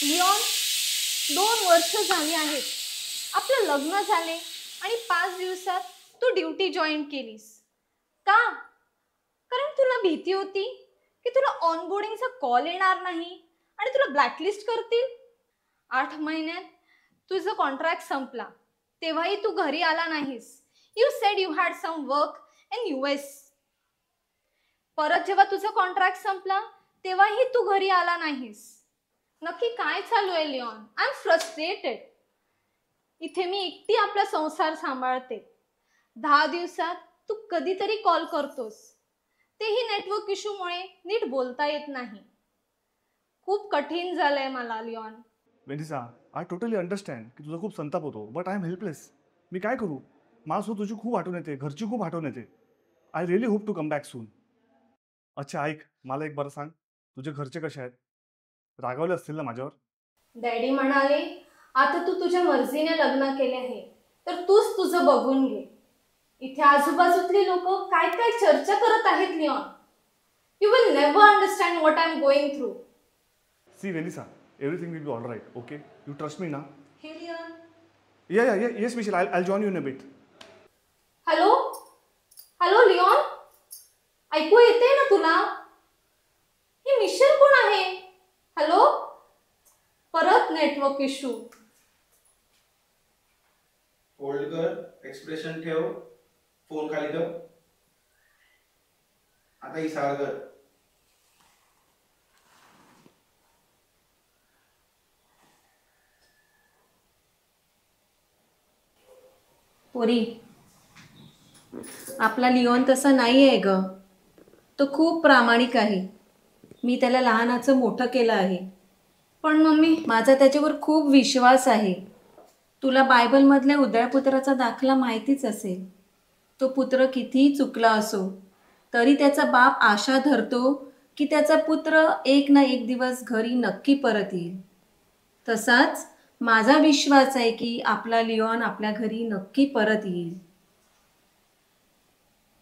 लिओन, 2 वर्ष झाली आहेत. आपलं लग्न झाले आणि 5 दिवसात तू ड्युटी जॉईन केलीस. का? कारण तुला भीती होती की तुला ऑनबोर्डिंगचा कॉल येणार नाही आणि तुला ब्लॅकलिस्ट करतील. 8 महिन्यात तुझं कॉन्ट्रॅक्ट संपला तेव्हाही तू घरी आला नाहीस. You said you had some work in US. परत जेव्हा तुझा कॉन्ट्रॅक्ट संपला तेव्हाही तू घरी आला नाहीस. नक्की काय चालू आहे लिओन? I am frustrated. इथे मी एकटी आपला संसार सांभाळते. 10 दिवसात तू कधीतरी कॉल करतोस, तेही नेटवर्क इश्यूमुळे नीट बोलता येत नाही. खूप कठीण झालंय मला लिओन. वेनिसा, आय टोटली अंडरस्टँड की तुझा खूप संताप होतो, बट आय एम हेल्पलेस. मी काय करू? मला सुद्धा तुझी खूप आठवण येते, घरची खूप आठवण येते. I really hope to come back soon. अच्छा ऐक, मला एक बरं सांग, तुझे घरचे कसे आहेत? रागावले असतील ना माझ्यावर? डॅडी म्हणाले, आता तू तुझ्या मर्जीने लग्न केले आहे तर तूच तुझं बघून घे. इथे आजूबाजूतली लोक काय काय चर्चा करत आहेत Leon. You will never understand what I am going through. See Vanessa, everything will be all right, okay? You trust me ना? Hey Leon. Yes Michelle, I join you in a bit. Hello hello Leon, ऐकू येते ना तुला? हे Michel कोण आहे? Hello. परत network issue. Hold कर, एक्सप्रेशन ठेव, फोन खाली कर. आता इशारा कर. पोरी, आपला लिओन तसा नाही आहे ग. तो खूप प्रामाणिक आहे. मी त्याला लहानाचं मोठं केलं आहे. पण मम्मी, माझा त्याच्यावर खूप विश्वास आहे. तुला बायबलमधल्या उद्याळ पुत्राचा दाखला माहितीच असेल. तो पुत्र कितीही चुकला असो तरी त्याचा बाप आशा धरतो की त्याचा पुत्र एक ना एक दिवस घरी नक्की परत येईल. तसाच माझा विश्वास आहे की आपला लिओन आपल्या घरी नक्की परत येईल.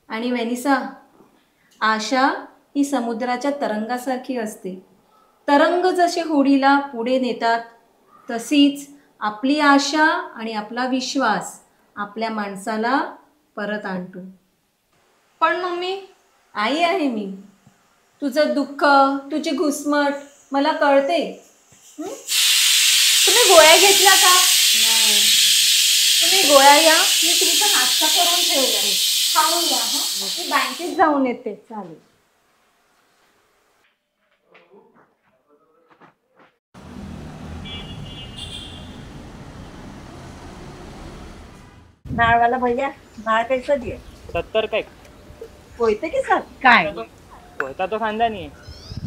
आणि वेनिसा, आशा ही समुद्राच्या तरंगासारखी असते. तरंग जसे होडीला पुढे नेतात तशीच आपली आशा आणि आपला विश्वास आपल्या माणसाला परत आणतो. पण मम्मी, आई आहे मी. तुझं दुःख, तुझी घुसमट मला कळते. तुम्ही गोळ्या घेतल्या का? नाही. तुम्ही गोळ्या या, मी तुमचा नाश्ता करून ठेवला आहे, खाऊन घ्या. मी बँकेत जाऊन येते. चालेल. नाळवाला भैया, नाळ कैसा दिए? 70 का एक. पोयते की सर काय होता तो खानदानी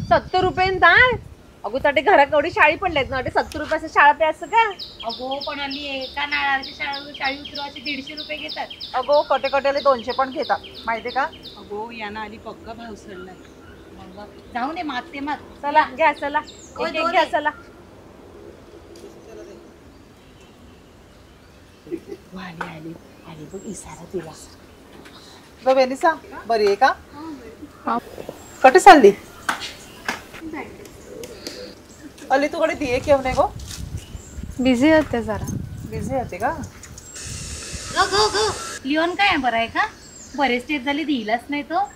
70 रुपये डाळ. अगो ताटे घरात एवढी शाळी पडलेत ना, 70 रुपयाची शाळा प्यायचं का? अगो पण आली एका नाळाची शाळी उतरवायची 150 रुपये घेतात. अगो कटे कटेले 200 पण घेतात, माहितीये का? अगो यांना आली पक्का भाव सरलाय. मग जाऊ दे, मागते माग. चला घ्या, चला एक एक घ्या, चला. आली आली आली बघ, इसारा तिला. गो वेनिसा, बरी आहे का? कटे चालली? अली तू कडे दिये केव नाही गो? बिझी होते जरा. बिझी होते का? गो गो गो, लिओन काय बरं आहे का? बरेच स्टेप झाले, दिलाच नाही तो.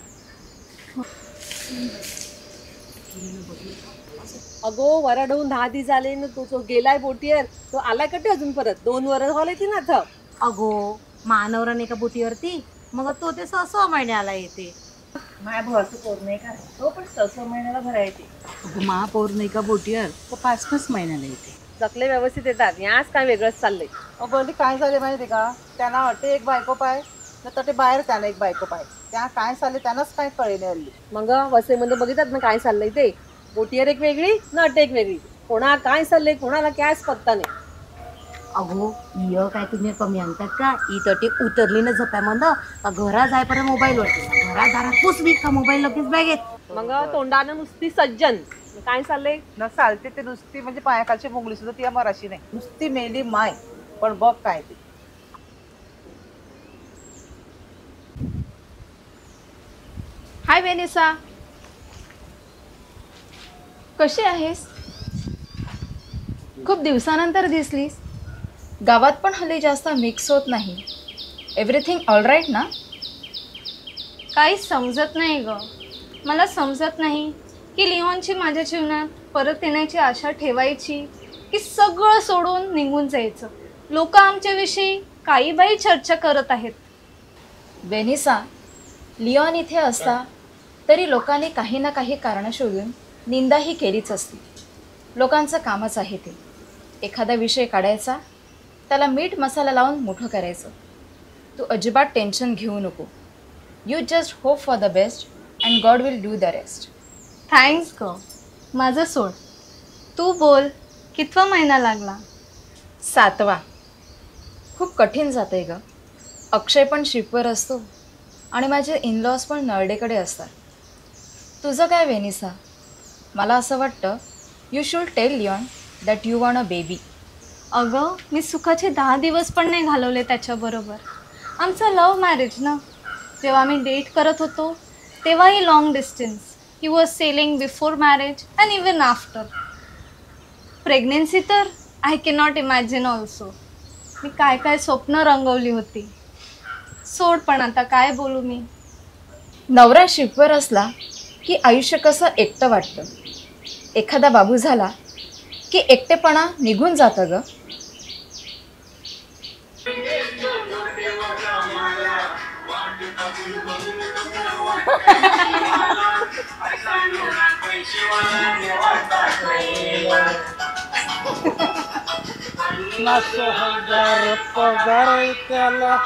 अगो वराडवून 10 दिवस झाले ना, तो गेलाय बोटीवर. तो आलाय कटे अजून परत? 2 वर्ष झाले ती ना. अगो मानवरा नाही का बोटीवरती, मग तो ते 6 महिन्याला येते. माझ्या भावाचं पोर नाही का, तो पण 6 महिन्याला भरा येते. अगो महापौर नाही का बोटीवर, तो 5 महिन्याला येते. जगले व्यवस्थित येतात. याच काय वेगळंच चाललंय. अगो काय झाले माहिती का, त्यांना अटे एक बायको पाय ना, तटे बाहेर त्याला एक बायको पाय. त्या काय चालले त्यांनाच काय कळेल हल्ली. मग वसईमध्ये बघितात ना काय चाललंय ते. बोटीवर एक वेगळी ना, अटे एक वेगळी. कोणा काय चाललंय, कोणाला कायच पत्ता नाही. अगो य काय तुम्ही कमी आणतात का? ई तटे उतरली ना झोप्यामध्ये का घरा जायपर्यंत मोबाईलवरती, घरात दारात पुसली का मोबाईल लगेच बॅगेत. मग तोंडानं नुसती सज्जन. काय चाललंय ना, चालते ते नुसती, म्हणजे पायाखालची मुंगली सुद्धा ती मराशी नाही, नुसती मेली माय. पण बघ काय ती. हाय वेनिसा, कशी आहेस? खूप दिवसानंतर दिसलीस. गावात पण हल्ली जास्त मिक्स होत नाही. एव्हरीथिंग ऑल राईट ना? काही समजत नाही ग. मला समजत नाही की लिओनची माझ्या जीवनात परत येण्याची आशा ठेवायची की सगळं सोडून निघून जायचं. लोक आमच्याविषयी काही बाई चर्चा करत आहेत. वेनिसा, लिओन इथे असता तरी लोकांनी काही ना काही कारणं शोधून निंदाही केलीच असती. लोकांचं कामच आहे ते. एखादा विषय काढायचा, त्याला मीठ मसाला लावून मोठं करायचं. तू अजिबात टेन्शन घेऊ नको. You just hope for the best and God will do the rest. Thanks ग. माझं सोड. तू बोल, कितवा महिना लागला? 7वा. खूप कठीण जाते ग. अक्षय पण शिपवर असतो आणि माझे इनलॉज पण नरडेकडे असतात. तुझं काय वेनिसा? मला असं वाटतं you should tell Leon that you want a baby. अगं, मी सुखाचे 10 दिवस पण नाही घालवले त्याच्याबरोबर. आमचं लव्ह मॅरेज ना. जेव्हा आम्ही डेट करत होतो तेव्हाही long distance. He was selling before marriage and even after. Pregnancy तर आय कॅनॉट इमॅजिन ऑल्सो. मी काय काय स्वप्न रंगवली होती. सोड, पण आता काय बोलू मी. नवरा शिपवर असला की आयुष्य कसं एकटं वाटतं. एखादा बाबू झाला की एकटेपणा निघून जातं ग. पगार त्याला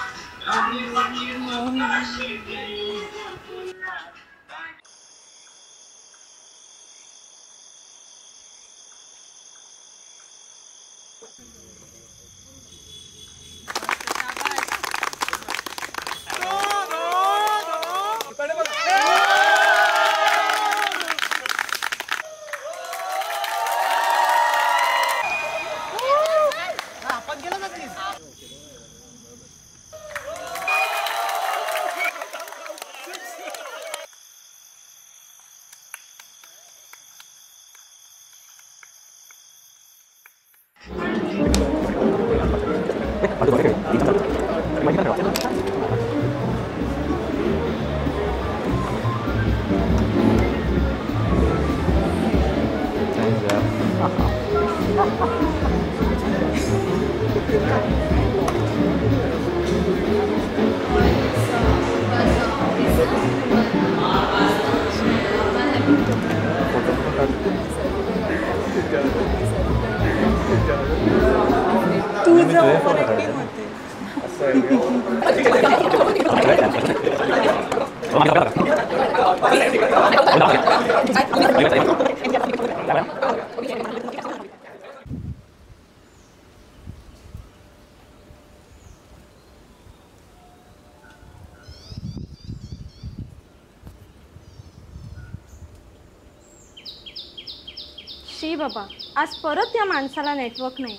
शी बाबा, आज परत त्या माणसाला नेटवर्क नाही.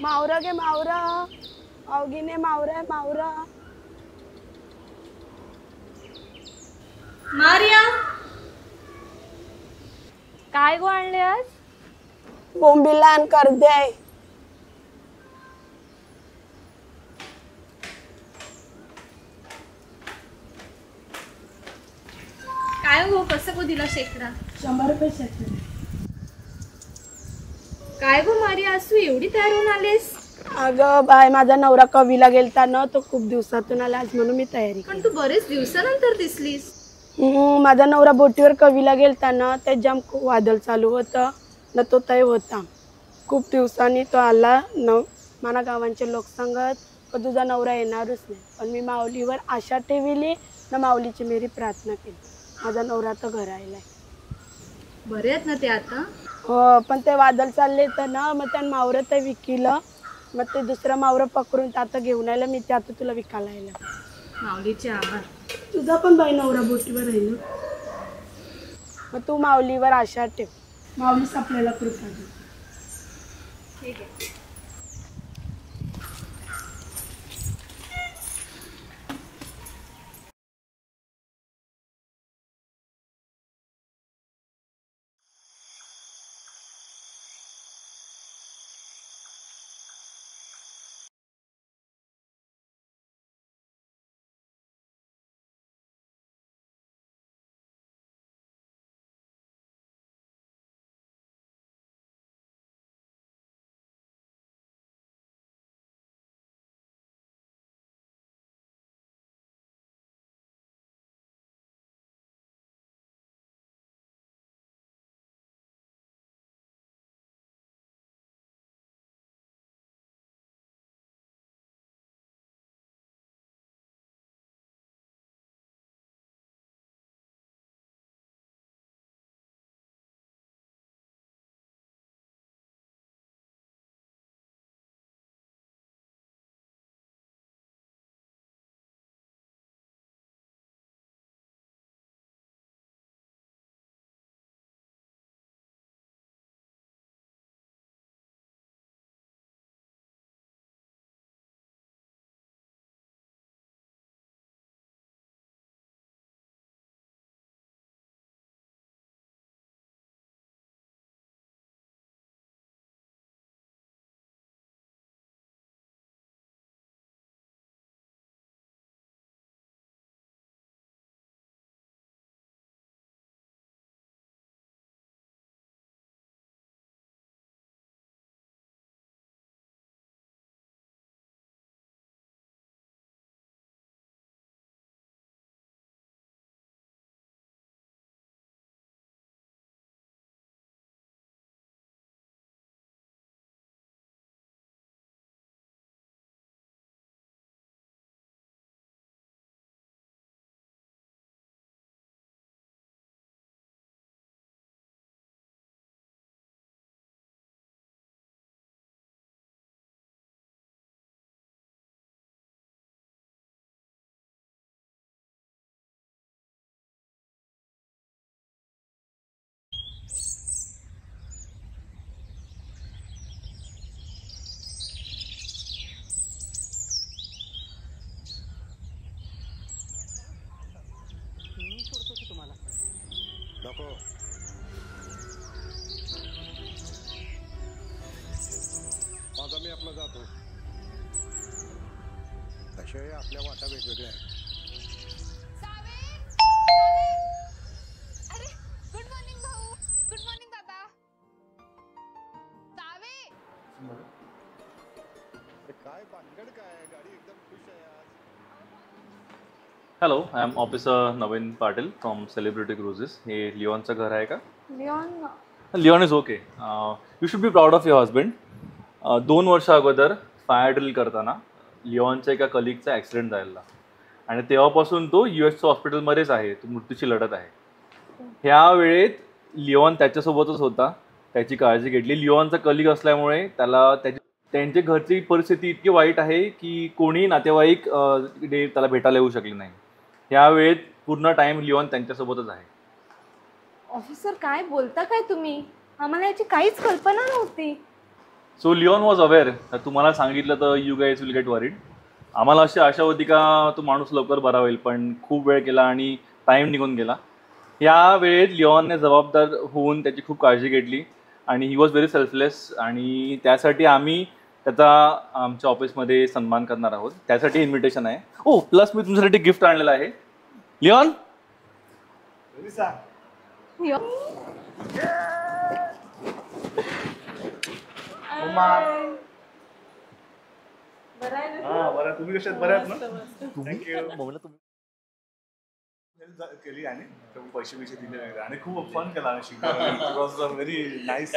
मावरा गे मावरा, अवघीने मावरा मावरा. मारिया, काय गो आणले आज? बोंबीला आणि करदे आहे. काय गो, कसं गो दिला शेकडा? 100 रुपये शेकडा. काय गो मारिया, आज तू एवढी तयार होऊन आलीस? अगं बाय, माझा नवरा कवीला गेलता ना, तो खूप दिवसातून आला आज म्हणून मी तयारी पण तू बरेच दिवसानंतर दिसलीस. माझा नवरा बोटीवर कवीला गेलता ना, ते जाम खूप वादळ चालू होतं ना, तो तय होता. खूप दिवसांनी तो आला न. मला गावांचे लोक सांगत का तुझा नवरा येणारच नाही, पण मी माऊलीवर आशा ठेवली ना, माऊलीची मेरी प्रार्थना केली. माझा नवरा तर घर आलाय. बरे आहेत ना ते आता? हो, पण ते वादळ चालले तर ना, मग त्या मावरं ते विकिलं. मग ते दुसरं मावरं पकडून आता घेऊन आलं मी. ते आता तुला विकायला आलं. माऊलीचे आभार. तुझा पण बाई नवरा बोटीवर आहे ना, मग तू माऊलीवर आशा ठेव. माऊलीच आपल्याला कृपा दे. ठीक आहे. नको. माझा मी आपला जातो. तशाही आपल्या वाटा वेगवेगळ्या आहेत. अरे गुड मॉर्निंग भाऊ. गुड मॉर्निंग दादा. सावे. काय भानगड काय? गाडी एकदम खुश आहे आज. Hello, I am officer Naveen Patil from celebrity cruises. हे लिओनचं घर आहे का? Leon is okay. You should be proud of your husband. 2 वर्ष अगोदर फायर ड्रिल करताना लिओनच्या एका कलिगचा ॲक्सिडेंट झालेला आणि तेव्हापासून तो US हॉस्पिटलमध्येच आहे. तो मृत्यूची लढत आहे. ह्या वेळेत लिओन त्याच्यासोबतच होता, त्याची काळजी घेतली. लिओनचा कलिग असल्यामुळे त्यांच्या घरची परिस्थिती इतकी वाईट आहे की कोणी नातेवाईक त्याला भेटायला येऊ शकले नाही. ह्या वेळेत पूर्ण टाइम लिओन त्यांच्यासोबतच आहे. ऑफिसर काय बोलता काय तुम्ही? आम्हाला याची काहीच कल्पना नव्हती. So Leon was aware. तुम्हाला सांगितलं तर you guys will get worried. आम्हाला अशी आशा होती का तो माणूस लवकर बरा होईल, पण खूप वेळ केला आणि टाईम निघून गेला. या वेळेत लिओनने जबाबदार होऊन त्याची खूप काळजी घेतली आणि ही वॉज व्हेरी सेल्फलेस आणि त्यासाठी आम्ही त्याचा आमच्या ऑफिसमध्ये सन्मान करणार आहोत. त्यासाठी इन्व्हिटेशन आहे. ओ प्लस मी तुमच्यासाठी गिफ्ट आणलेलं आहे. लिओन बरं. तुम्ही कशात बऱ्या आहात ना? थँक्यू. केली आणि पैसे दिले नाही आणि खूप फन केला आणि शिकवलं. Very nice.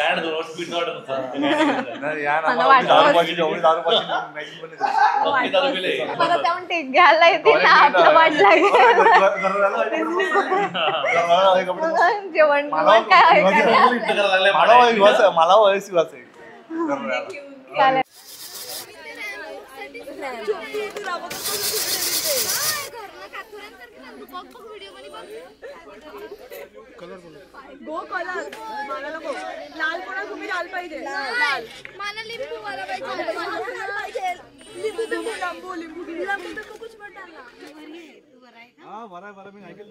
घ्यायला येते ना आपलं वाट लागेल. जेवण काय मला वयस आहे.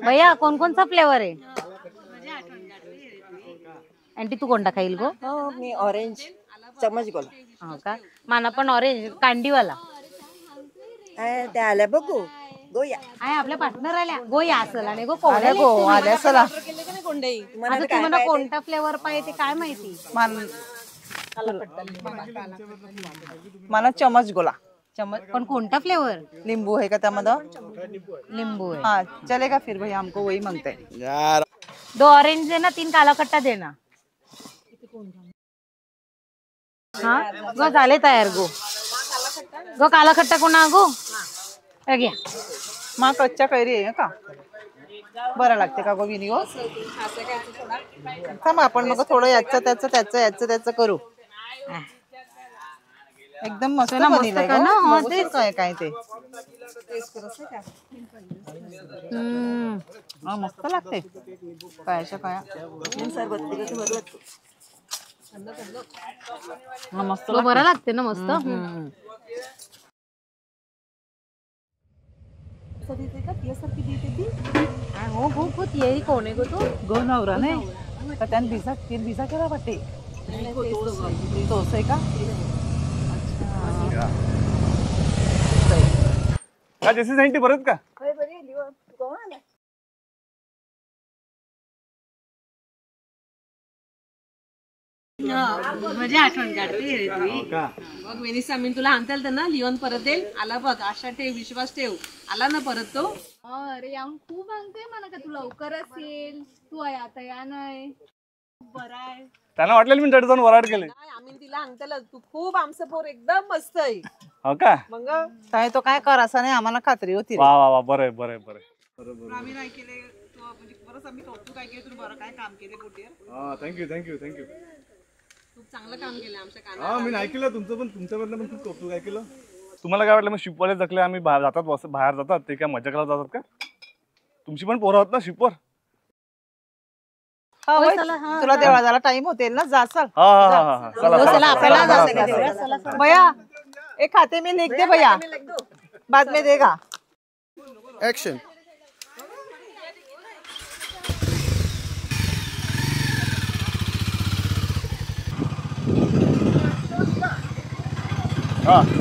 भैया कोणकोणचा फ्लेवर आहे? आंटी तू कोणता खाईल गो? मी ऑरेंज चमच गोला. हो का? मला पण ऑरेंज कांडीवाला. त्या आल्या बघू गोया आहे आपल्या पार्टनर आल्या. गोया असेल आणि गो आल्या गो आल्या चला. तुम्हाला कोणता फ्लेवर पाहिजे काय माहिती? मला चमच गोला. चमच पण कोणता फ्लेवर? लिंबू है का त्यामध्ये? लिंबू है. हाँ चलेगा फिर भैया हमको वही मांगते हैं यार. 2 ऑरेंज देना, 3 काला खट्टा देना. हाँ गो झाले तयार. गो काला खट्टा कोणा गो घ्या. माँ कच्चा कैरी आहे का? बरं लागते का गो विनी हो? थांब आपण मग थोडं याचं त्याचं करू. एकदम मस्त बनवलंय का ना? हो तेच काय ते मस्त लागते. कायच्या काय मस्त बरं लागते ना मस्त. हो हो हो ती कोण आहे गो तू? गो नवरा नाही का? त्याने भिसा केला वाटते. तोच आहे का? का जैसे सांगितली परत का? म्हणजे आठवण काढते रे तुम्ही. मग वेनिसा मी तुला आणता येईल ना. लिओन परत येईल. आला बघ. आशा ठेव, विश्वास ठेव. आला ना परत तो. अरे याऊन खूप आणते मला का तू लवकरच येईल. तू आहे आता या नाही. बरं आहे. त्यांना वाटलेलं मी जाऊन वराड केले. आम्ही तिला आणताला तू खूप आमचं पोर एकदम मस्त आहे. हो का? मग काय तो काय कर असं नाही आम्हाला खात्री होती. वा वा वा. बरं बरं बरं. आम्ही नाही केले तो म्हणजे बरंच आम्ही कौतुक काय केलं. तुम्ही बरं काय काम केले बोटीवर. हा थँक्यू. खूप चांगलं काम केलं आमच्या कानात. हा मी ऐकलं तुमचं पण. तुमच्याबद्दल पण खूप कौतुक ऐकलं. तुम्हाला काय वाटलं मग शिपवाले जगले आम्ही बाहेर जातात ते काय मजा करायला जातात का? तुमची पण पोरं आहात ना शिपवर? तुला देवळाला टाइम होते ना. जा चल. भैया एक खाते में लिख दे भैया, बाद में देगा. ऍक्शन. हां